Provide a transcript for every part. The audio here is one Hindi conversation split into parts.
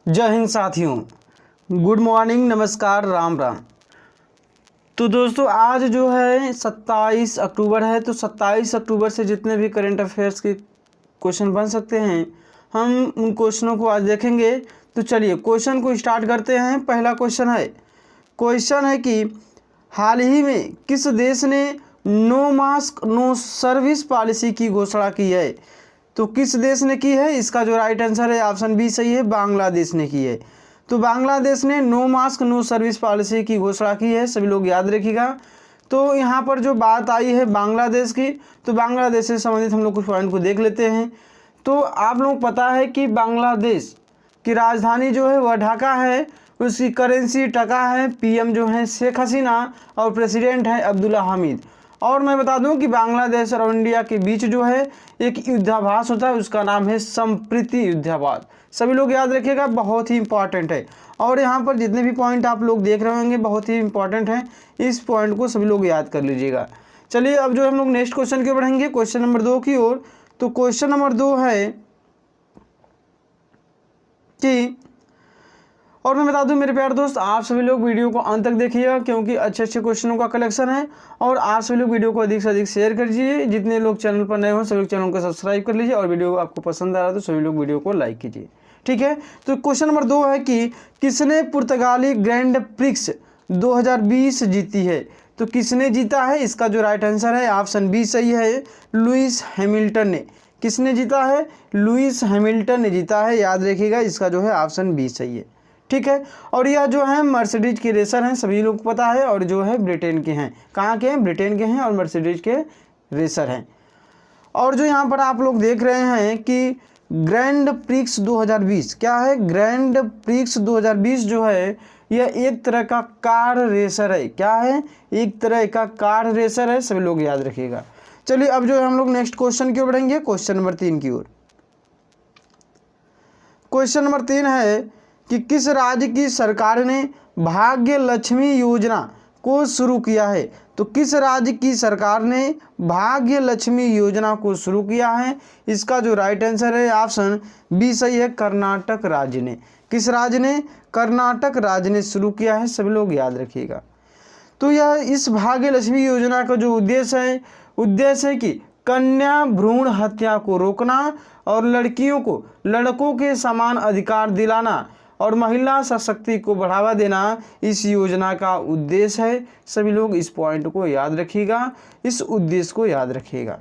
जय हिंद साथियों, गुड मॉर्निंग, नमस्कार, राम राम। तो दोस्तों आज जो है 27 अक्टूबर है। तो 27 अक्टूबर से जितने भी करंट अफेयर्स के क्वेश्चन बन सकते हैं हम उन क्वेश्चनों को आज देखेंगे। तो चलिए क्वेश्चन को स्टार्ट करते हैं। पहला क्वेश्चन है कि हाल ही में किस देश ने no mask no service policy की घोषणा की है? तो किस देश ने की है? इसका जो राइट आंसर है ऑप्शन बी सही है, बांग्लादेश ने की है। तो बांग्लादेश ने no mask no service policy की घोषणा की है, सभी लोग याद रखिएगा। तो यहाँ पर जो बात आई है बांग्लादेश की, तो बांग्लादेश से संबंधित हम लोग कुछ पॉइंट को देख लेते हैं। तो आप लोग पता है कि बांग्लादेश की राजधानी जो है वह ढाका है, उसकी करेंसी टका है, पीएम जो है शेख हसीना और प्रेसिडेंट है अब्दुल्ला हामिद। और मैं बता दूं कि बांग्लादेश और इंडिया के बीच जो है एक युद्धाभ्यास होता है, उसका नाम है संप्रीति युद्धाभ्यास। सभी लोग याद रखिएगा, बहुत ही इंपॉर्टेंट है। और यहाँ पर जितने भी पॉइंट आप लोग देख रहे होंगे बहुत ही इंपॉर्टेंट है, इस पॉइंट को सभी लोग याद कर लीजिएगा। चलिए अब जो हम लोग नेक्स्ट क्वेश्चन की ओर बढ़ेंगे, क्वेश्चन नंबर 2 की ओर। तो क्वेश्चन नंबर 2 है कि, और मैं बता दूं मेरे प्यारे दोस्त, आप सभी लोग वीडियो को अंत तक देखिएगा क्योंकि अच्छे अच्छे क्वेश्चनों का कलेक्शन है। और आप सभी लोग वीडियो को अधिक से अधिक शेयर कर दीजिए। जितने लोग चैनल पर नए हो सभी लोग चैनल को सब्सक्राइब कर लीजिए और वीडियो आपको पसंद आ रहा है तो सभी लोग वीडियो को लाइक कीजिए, ठीक है। तो क्वेश्चन नंबर 2 है कि किसने पुर्तगाली ग्रैंड प्रिक्स 2020 जीती है? तो किसने जीता है? इसका जो राइट आंसर है ऑप्शन बी सही है, लुइस हैमिल्टन ने। किसने जीता है? लुइस हैमिल्टन ने जीता है, याद रखिएगा। इसका जो है ऑप्शन बी सही है, ठीक है। और यह जो है मर्सिडीज के रेसर हैं, सभी लोग को पता है, और जो है ब्रिटेन के हैं। कहाँ के हैं? ब्रिटेन के हैं और मर्सिडीज के रेसर हैं। और जो यहाँ पर आप लोग देख रहे हैं कि ग्रैंड प्रिक्स 2020 क्या है? ग्रैंड प्रिक्स 2020 जो है यह एक तरह का कार रेसर है। क्या है? एक तरह का कार रेसर है, सभी लोग याद रखिएगा। चलिए अब जो है हम लोग नेक्स्ट क्वेश्चन की ओर बढ़ेंगे, क्वेश्चन नंबर 3 की ओर। क्वेश्चन नंबर 3 है कि किस राज्य की सरकार ने भाग्य लक्ष्मी योजना को शुरू किया है? तो किस राज्य की सरकार ने भाग्य लक्ष्मी योजना को शुरू किया है? इसका जो राइट आंसर है ऑप्शन बी सही है, कर्नाटक राज्य ने। किस राज्य ने? कर्नाटक राज्य ने शुरू किया है, सभी लोग याद रखिएगा। तो यह इस भाग्य लक्ष्मी योजना का जो उद्देश्य है कि कन्या भ्रूण हत्या को रोकना और लड़कियों को लड़कों के समान अधिकार दिलाना और महिला शक्ति को बढ़ावा देना इस योजना का उद्देश्य है। सभी लोग इस पॉइंट को याद रखिएगा, इस उद्देश्य को याद रखिएगा।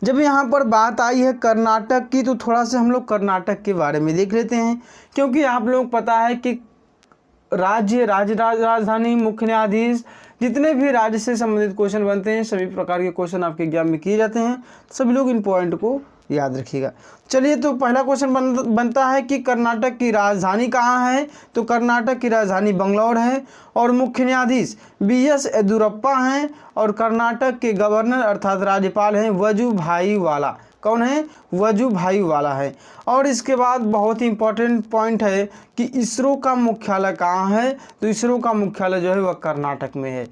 जब यहाँ पर बात आई है कर्नाटक की, तो थोड़ा सा हम लोग कर्नाटक के बारे में देख लेते हैं, क्योंकि आप लोग पता है कि राजधानी, मुख्य न्यायाधीश, जितने भी राज्य से संबंधित क्वेश्चन बनते हैं सभी प्रकार के क्वेश्चन आपके एग्जाम में किए जाते हैं। सभी लोग इन पॉइंट को याद रखिएगा। चलिए तो पहला क्वेश्चन बनता है कि कर्नाटक की राजधानी कहाँ है? तो कर्नाटक की राजधानी बंगलौर है और मुख्य न्यायाधीश BS येदियुरप्पा हैं और कर्नाटक के गवर्नर अर्थात राज्यपाल हैं वजुभाई वाला। कौन है? वजुभाई वाला है। और इसके बाद बहुत ही इंपॉर्टेंट पॉइंट है कि इसरो का मुख्यालय कहाँ है? तो इसरो का मुख्यालय जो है वह कर्नाटक में है।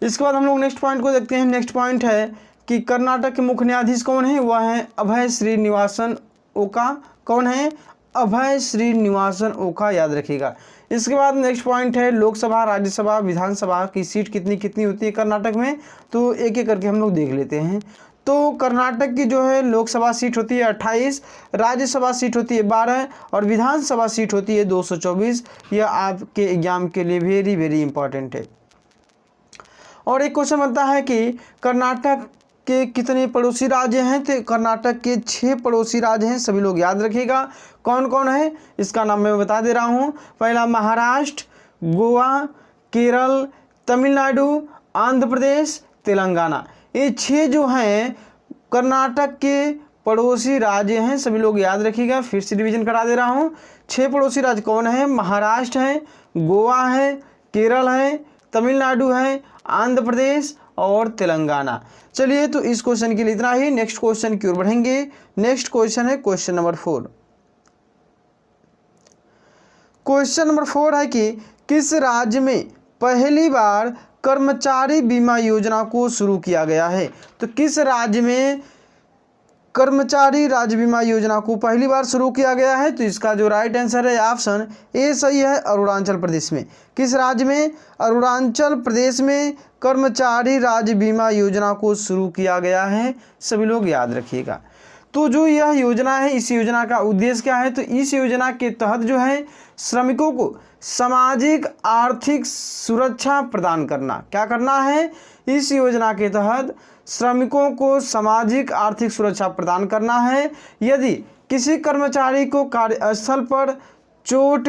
इसके बाद हम लोग नेक्स्ट पॉइंट को देखते हैं। नेक्स्ट पॉइंट है कि कर्नाटक के मुख्य न्यायाधीश कौन है? वह है अभय श्रीनिवासन ओका। कौन है? अभय श्रीनिवासन ओका, याद रखिएगा। इसके बाद नेक्स्ट पॉइंट है लोकसभा, राज्यसभा, विधानसभा की सीट कितनी कितनी होती है कर्नाटक में? तो एक एक करके हम लोग देख लेते हैं। तो कर्नाटक की जो है लोकसभा सीट होती है 28, राज्यसभा सीट होती है 12 और विधानसभा सीट होती है 224। यह आपके एग्जाम के लिए वेरी वेरी इंपॉर्टेंट है। और एक क्वेश्चन बनता है कि कर्नाटक के कितने पड़ोसी राज्य हैं? तो कर्नाटक के 6 पड़ोसी राज्य हैं, सभी लोग याद रखिएगा। कौन कौन है इसका नाम मैं बता दे रहा हूँ। पहला महाराष्ट्र, गोवा, केरल, तमिलनाडु, आंध्र प्रदेश, तेलंगाना। ये 6 जो हैं कर्नाटक के पड़ोसी राज्य हैं, सभी लोग याद रखिएगा। फिर से रिवीजन करा दे रहा हूँ। 6 पड़ोसी राज्य कौन है? महाराष्ट्र है, गोवा है, केरल है, तमिलनाडु है, आंध्र प्रदेश और तेलंगाना। चलिए तो इस क्वेश्चन के लिए इतना ही। नेक्स्ट क्वेश्चन की ओर बढ़ेंगे। नेक्स्ट क्वेश्चन है क्वेश्चन नंबर 4। क्वेश्चन नंबर 4 है कि किस राज्य में पहली बार कर्मचारी बीमा योजना को शुरू किया गया है? तो किस राज्य में कर्मचारी राज्य बीमा योजना को पहली बार शुरू किया गया है? तो इसका जो राइट आंसर है ऑप्शन ए सही है, अरुणाचल प्रदेश में। किस राज्य में? अरुणाचल प्रदेश में कर्मचारी राज्य बीमा योजना को शुरू किया गया है, सभी लोग याद रखिएगा। तो जो यह योजना है, इस योजना का उद्देश्य क्या है? तो इस योजना के तहत जो है श्रमिकों को सामाजिक आर्थिक सुरक्षा प्रदान करना। क्या करना है? इस योजना के तहत श्रमिकों को सामाजिक आर्थिक सुरक्षा प्रदान करना है। यदि किसी कर्मचारी को कार्यस्थल पर चोट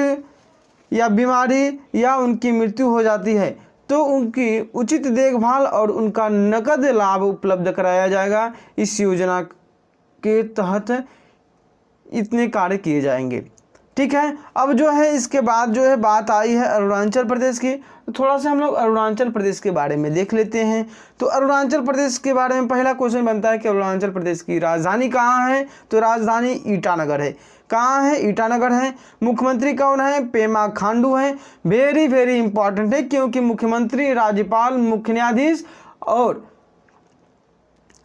या बीमारी या उनकी मृत्यु हो जाती है तो उनकी उचित देखभाल और उनका नकद लाभ उपलब्ध कराया जाएगा। इस योजना के तहत इतने कार्य किए जाएंगे। ठीक है, अब जो है इसके बाद जो है बात आई है अरुणाचल प्रदेश की। तो थोड़ा सा हम लोग अरुणाचल प्रदेश के बारे में देख लेते हैं। तो अरुणाचल प्रदेश के बारे में पहला क्वेश्चन बनता है कि अरुणाचल प्रदेश की राजधानी कहाँ है? तो राजधानी ईटानगर है। कहाँ है? ईटानगर है। मुख्यमंत्री कौन है? पेमा खांडू है। वेरी वेरी इंपॉर्टेंट है, क्योंकि मुख्यमंत्री, राज्यपाल, मुख्य न्यायाधीश और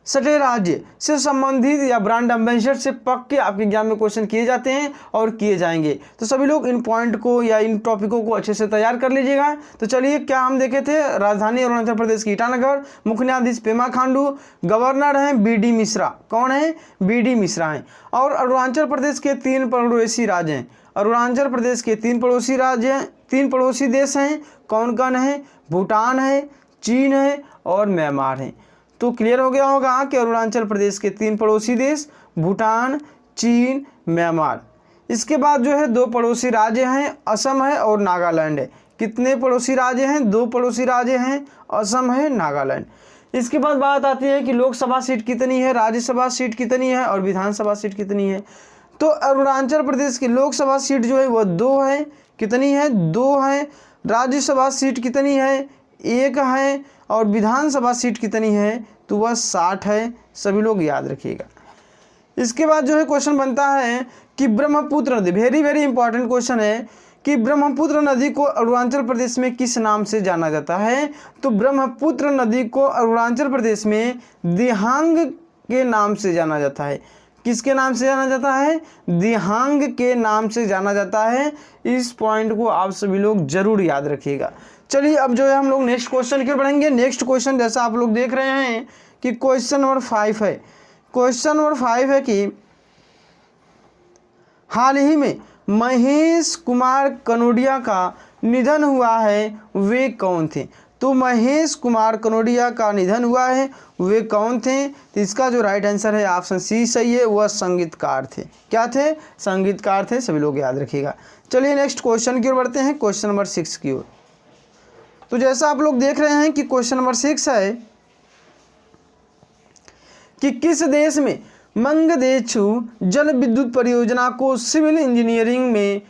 सटे राज्य से संबंधित या ब्रांड एम्बेसडर से पक्के आपके एग्जाम में क्वेश्चन किए जाते हैं और किए जाएंगे। तो सभी लोग इन पॉइंट को या इन टॉपिकों को अच्छे से तैयार कर लीजिएगा। तो चलिए, क्या हम देखे थे? राजधानी अरुणाचल प्रदेश की ईटानगर, मुख्य न्यायाधीश पेमा खांडू, गवर्नर हैं बीडी मिश्रा। कौन है? बीडी मिश्रा हैं। और अरुणाचल प्रदेश के 3 पड़ोसी राज्य हैं। अरुणाचल प्रदेश के 3 पड़ोसी राज्य हैं, 3 पड़ोसी देश हैं। कौन कौन है? भूटान है, चीन है और म्यांमार है। तो क्लियर हो गया होगा कि अरुणाचल प्रदेश के 3 पड़ोसी देश भूटान, चीन, म्यांमार। इसके बाद जो है 2 पड़ोसी राज्य हैं, असम है और नागालैंड है। कितने पड़ोसी राज्य हैं? 2 पड़ोसी राज्य हैं, असम है, नागालैंड। इसके बाद बात आती है कि लोकसभा सीट कितनी है, राज्यसभा सीट कितनी है और विधानसभा सीट कितनी है। तो अरुणाचल प्रदेश की लोकसभा सीट जो है वह 2 है। कितनी है? 2 है। राज्यसभा सीट कितनी है? 1 है। और विधानसभा सीट कितनी है? तो वह 60 है। सभी लोग याद रखिएगा। इसके बाद जो है क्वेश्चन बनता है कि ब्रह्मपुत्र नदी, वेरी वेरी इंपॉर्टेंट क्वेश्चन है कि ब्रह्मपुत्र नदी को अरुणाचल प्रदेश में किस नाम से जाना जाता है? तो ब्रह्मपुत्र नदी को अरुणाचल प्रदेश में दिहांग के नाम से जाना जाता है। किसके नाम से जाना जाता है? दिहांग के नाम से जाना जाता है। इस पॉइंट को आप सभी लोग जरूर याद रखिएगा। चलिए, अब जो है हम लोग नेक्स्ट क्वेश्चन की ओर बढ़ेंगे। नेक्स्ट क्वेश्चन जैसा आप लोग देख रहे हैं कि क्वेश्चन नंबर 5 है। क्वेश्चन नंबर 5 है कि हाल ही में महेश कुमार कनोडिया का निधन हुआ है, वे कौन थे? तो महेश कुमार कनोडिया का निधन हुआ है, वे कौन थे? तो इसका जो राइट आंसर है ऑप्शन सी सही है, वह संगीतकार थे। क्या थे? संगीतकार थे। सभी लोग याद रखिएगा। चलिए नेक्स्ट क्वेश्चन की ओर बढ़ते हैं, क्वेश्चन नंबर 6 की ओर। तो जैसा आप लोग देख रहे हैं कि क्वेश्चन नंबर 6 है कि किस देश में मंगदेचु जल विद्युत परियोजना को सिविल इंजीनियरिंग में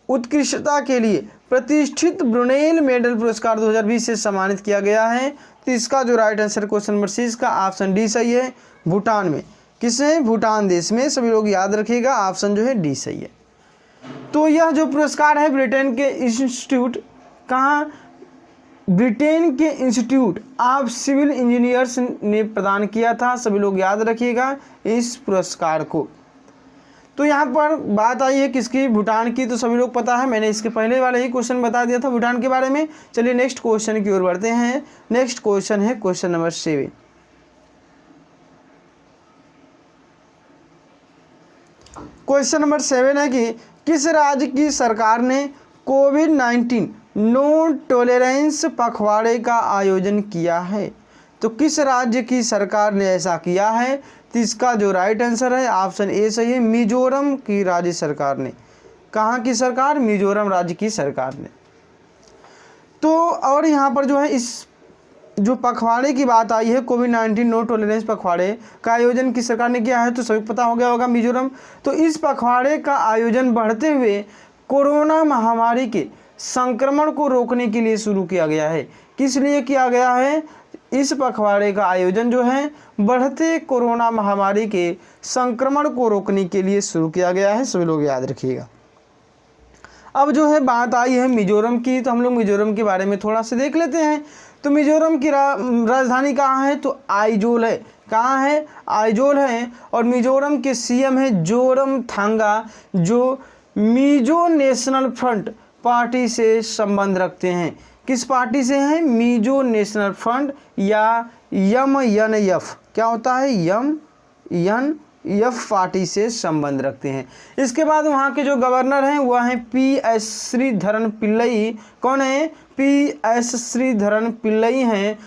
उत्कृष्टता के लिए प्रतिष्ठित ब्रुनेल मेडल पुरस्कार 2020 से सम्मानित किया गया है? तो इसका जो राइट आंसर क्वेश्चन नंबर 6 का ऑप्शन डी सही है, भूटान में। किसने? भूटान देश में। सभी लोग याद रखिएगा, ऑप्शन जो है डी सही है। तो यह जो पुरस्कार है ब्रिटेन के इंस्टीट्यूट, कहाँ? ब्रिटेन के इंस्टीट्यूट ऑफ सिविल इंजीनियर्स ने प्रदान किया था। सभी लोग याद रखिएगा इस पुरस्कार को। तो यहाँ पर बात आई है किसकी? भूटान की। तो सभी लोग पता है, मैंने इसके पहले वाले ही क्वेश्चन बता दिया था भूटान के बारे में। चलिए नेक्स्ट क्वेश्चन की ओर बढ़ते हैं। नेक्स्ट क्वेश्चन है क्वेश्चन नंबर 7। क्वेश्चन नंबर 7 है कि किस राज्य की सरकार ने कोविड-19 नो टॉलरेंस पखवाड़े का आयोजन किया है? तो किस राज्य की सरकार ने ऐसा किया है? तो इसका जो राइट आंसर है ऑप्शन ए सही है, मिजोरम की राज्य सरकार ने। कहाँ की सरकार? मिजोरम राज्य की सरकार ने। तो और यहाँ पर जो है इस जो पखवाड़े की बात आई है, कोविड-19 नो टॉलरेंस पखवाड़े का आयोजन किस सरकार ने किया है? तो सभी पता हो गया होगा, मिजोरम। तो इस पखवाड़े का आयोजन बढ़ते हुए कोरोना महामारी के संक्रमण को रोकने के लिए शुरू किया गया है। किस लिए किया गया है? इस पखवाड़े का आयोजन जो है बढ़ते कोरोना महामारी के संक्रमण को रोकने के लिए शुरू किया गया है। सभी लोग याद रखिएगा। अब जो है बात आई है मिजोरम की, तो हम लोग मिजोरम के बारे में थोड़ा सा देख लेते हैं। तो मिजोरम की राजधानी कहाँ है? तो आइजोल है। कहाँ है? आइजोल है। और मिजोरम के सीएम है जोरमथांगा, जो मिजो नेशनल फ्रंट पार्टी से संबंध रखते हैं। किस पार्टी से हैं? मिजो नेशनल फ्रंट या MNF। क्या होता है? MNF पार्टी से संबंध रखते हैं। इसके बाद वहाँ के जो गवर्नर हैं वह हैं PS श्रीधरन पिल्लई। कौन है? PS श्रीधरन पिल्लई हैं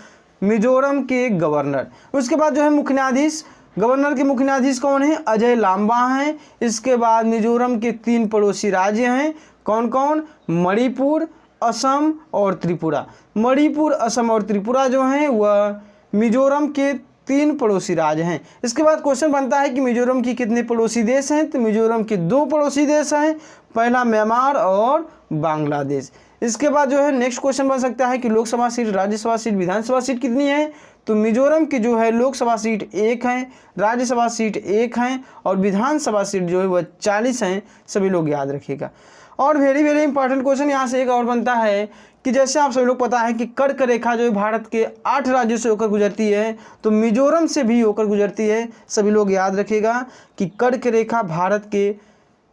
मिजोरम के गवर्नर। उसके बाद जो है मुख्य न्यायाधीश, गवर्नर के मुख्य न्यायाधीश कौन है? अजय लांबा हैं। इसके बाद मिजोरम के 3 पड़ोसी राज्य हैं। कौन कौन? मणिपुर, असम और त्रिपुरा। मणिपुर, असम और त्रिपुरा जो हैं वह मिजोरम के 3 पड़ोसी राज्य हैं। इसके बाद क्वेश्चन बनता है कि मिजोरम की कितने पड़ोसी देश हैं? तो मिजोरम के 2 पड़ोसी देश हैं, पहला म्यांमार और बांग्लादेश। इसके बाद जो है नेक्स्ट क्वेश्चन बन सकता है कि लोकसभा सीट, राज्यसभा सीट, विधानसभा सीट कितनी है? तो मिजोरम की जो है लोकसभा सीट 1 है, राज्यसभा सीट 1 है और विधानसभा सीट जो है वह 40 हैं। सभी लोग याद रखिएगा। और वेरी वेरी इंपॉर्टेंट क्वेश्चन यहाँ से एक और बनता है कि जैसे आप सभी लोग पता है कि कर्क रेखा जो है भारत के 8 राज्यों से होकर गुजरती है, तो मिजोरम से भी होकर गुजरती है। सभी लोग याद रखिएगा कि कर्क रेखा भारत के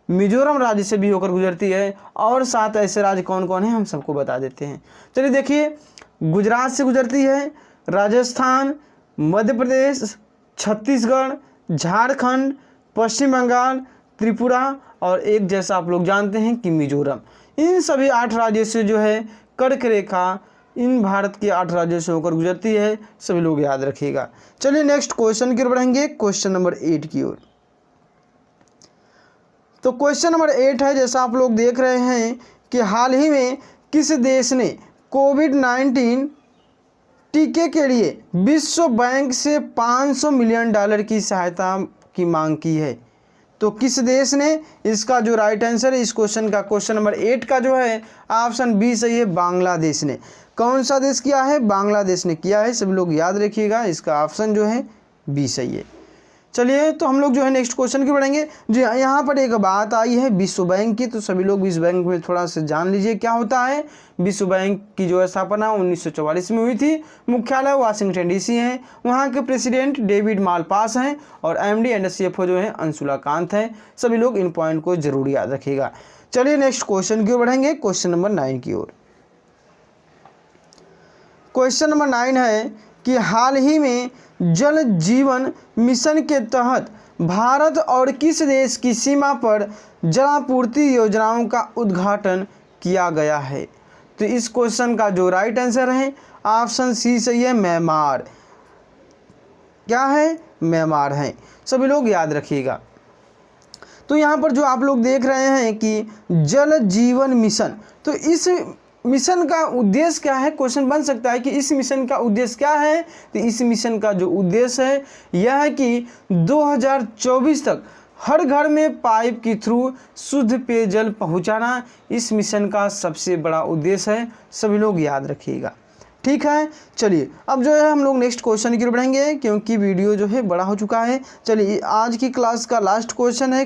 मिजोरम राज्य से भी होकर गुजरती है। और 7 ऐसे राज्य कौन कौन हैं हम सबको बता देते हैं। चलिए देखिए, गुजरात से गुजरती है, राजस्थान, मध्य प्रदेश, छत्तीसगढ़, झारखंड, पश्चिम बंगाल, त्रिपुरा और एक जैसा आप लोग जानते हैं कि मिजोरम। इन सभी 8 राज्यों से जो है कर्क रेखा इन भारत के 8 राज्यों से होकर गुजरती है। सभी लोग याद रखिएगा। चलिए नेक्स्ट क्वेश्चन की ओर बढ़ेंगे, क्वेश्चन नंबर 8 की ओर। तो क्वेश्चन नंबर 8 है, जैसा आप लोग देख रहे हैं कि हाल ही में किस देश ने कोविड-19 टीके के लिए विश्व बैंक से $500 मिलियन की सहायता की मांग की है? तो किस देश ने? इसका जो राइट आंसर है इस क्वेश्चन का, क्वेश्चन नंबर 8 का जो है ऑप्शन बी सही है, बांग्लादेश ने। कौन सा देश किया है? बांग्लादेश ने किया है। सभी लोग याद रखिएगा, इसका ऑप्शन जो है बी सही है। चलिए तो हम लोग जो है नेक्स्ट क्वेश्चन की बढ़ेंगे। जी यहाँ पर एक बात आई है विश्व बैंक की, तो सभी लोग विश्व बैंक में थोड़ा सा जान लीजिए क्या होता है। विश्व बैंक की जो स्थापना 1944 में हुई थी। मुख्यालय वाशिंगटन DC है। वहाँ के प्रेसिडेंट डेविड मालपास हैं और MD एंड CFO जो है अंशुला कांत हैं। सभी लोग इन पॉइंट को जरूर याद रखिएगा। चलिए नेक्स्ट क्वेश्चन की ओर बढ़ेंगे, क्वेश्चन नंबर 9 की ओर। क्वेश्चन नंबर 9 है कि हाल ही में जल जीवन मिशन के तहत भारत और किस देश की सीमा पर जलापूर्ति योजनाओं का उद्घाटन किया गया है? तो इस क्वेश्चन का जो राइट आंसर है ऑप्शन सी सही है, म्यांमार। क्या है? म्यांमार है। सभी लोग याद रखिएगा। तो यहाँ पर जो आप लोग देख रहे हैं कि जल जीवन मिशन, तो इस मिशन का उद्देश्य क्या है? क्वेश्चन बन सकता है कि इस मिशन का उद्देश्य क्या है? तो इस मिशन का जो उद्देश्य है यह है कि 2024 तक हर घर में पाइप के थ्रू शुद्ध पेयजल पहुंचाना इस मिशन का सबसे बड़ा उद्देश्य है। सभी लोग याद रखिएगा। ठीक है, चलिए अब जो है हम लोग नेक्स्ट क्वेश्चन की ओर बढ़ेंगे क्योंकि वीडियो जो है बड़ा हो चुका है। चलिए आज की क्लास का लास्ट क्वेश्चन है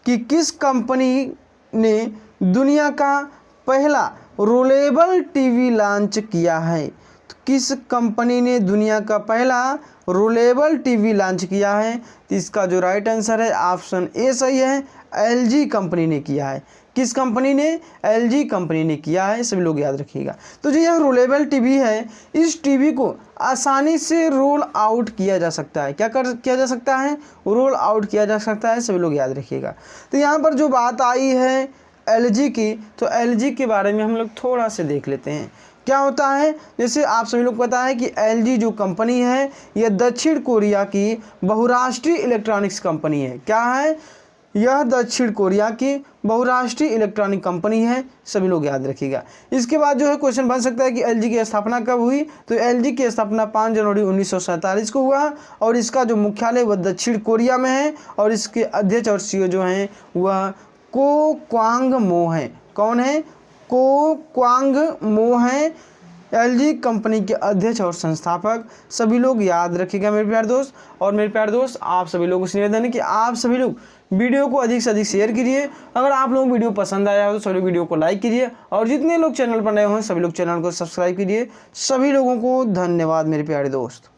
कि किस कंपनी ने दुनिया का पहला रोलेबल टीवी लॉन्च किया है? तो किस कंपनी ने दुनिया का पहला रोलेबल टीवी लॉन्च किया है? तो इसका जो राइट आंसर है ऑप्शन ए सही है, LG कंपनी ने किया है। किस कंपनी ने? LG कंपनी ने किया है। सभी लोग याद रखिएगा। तो जो यह रोलेबल टीवी है, इस टीवी को आसानी से रोल आउट किया जा सकता है। किया जा सकता है? रोल आउट किया जा सकता है। सभी लोग याद रखिएगा। तो यहाँ पर जो बात आई है LG की, तो LG के बारे में हम लोग थोड़ा से देख लेते हैं क्या होता है। जैसे आप सभी लोग पता है कि LG जो कंपनी है यह दक्षिण कोरिया की बहुराष्ट्रीय इलेक्ट्रॉनिक्स कंपनी है। क्या है? यह दक्षिण कोरिया की बहुराष्ट्रीय इलेक्ट्रॉनिक कंपनी है। सभी लोग याद रखिएगा। इसके बाद जो है क्वेश्चन बन सकता है कि LG की स्थापना कब हुई? तो LG की स्थापना 5 जनवरी 1947 को हुआ और इसका जो मुख्यालय वह दक्षिण कोरिया में है और इसके अध्यक्ष और CEO जो हैं वह को क्वांग मो हैं। कौन है? को क्वांग मो हैं। LG कंपनी के अध्यक्ष और संस्थापक। सभी लोग याद रखिएगा मेरे प्यारे दोस्त। और मेरे प्यारे दोस्त, आप सभी लोगों से निवेदन है कि आप सभी लोग वीडियो को अधिक से अधिक शेयर कीजिए। अगर आप लोगों को वीडियो पसंद आया हो तो सभी वीडियो को लाइक कीजिए, और जितने लोग चैनल पर नए हों सभी लोग चैनल को सब्सक्राइब कीजिए। सभी लोगों को धन्यवाद मेरे प्यारे दोस्त।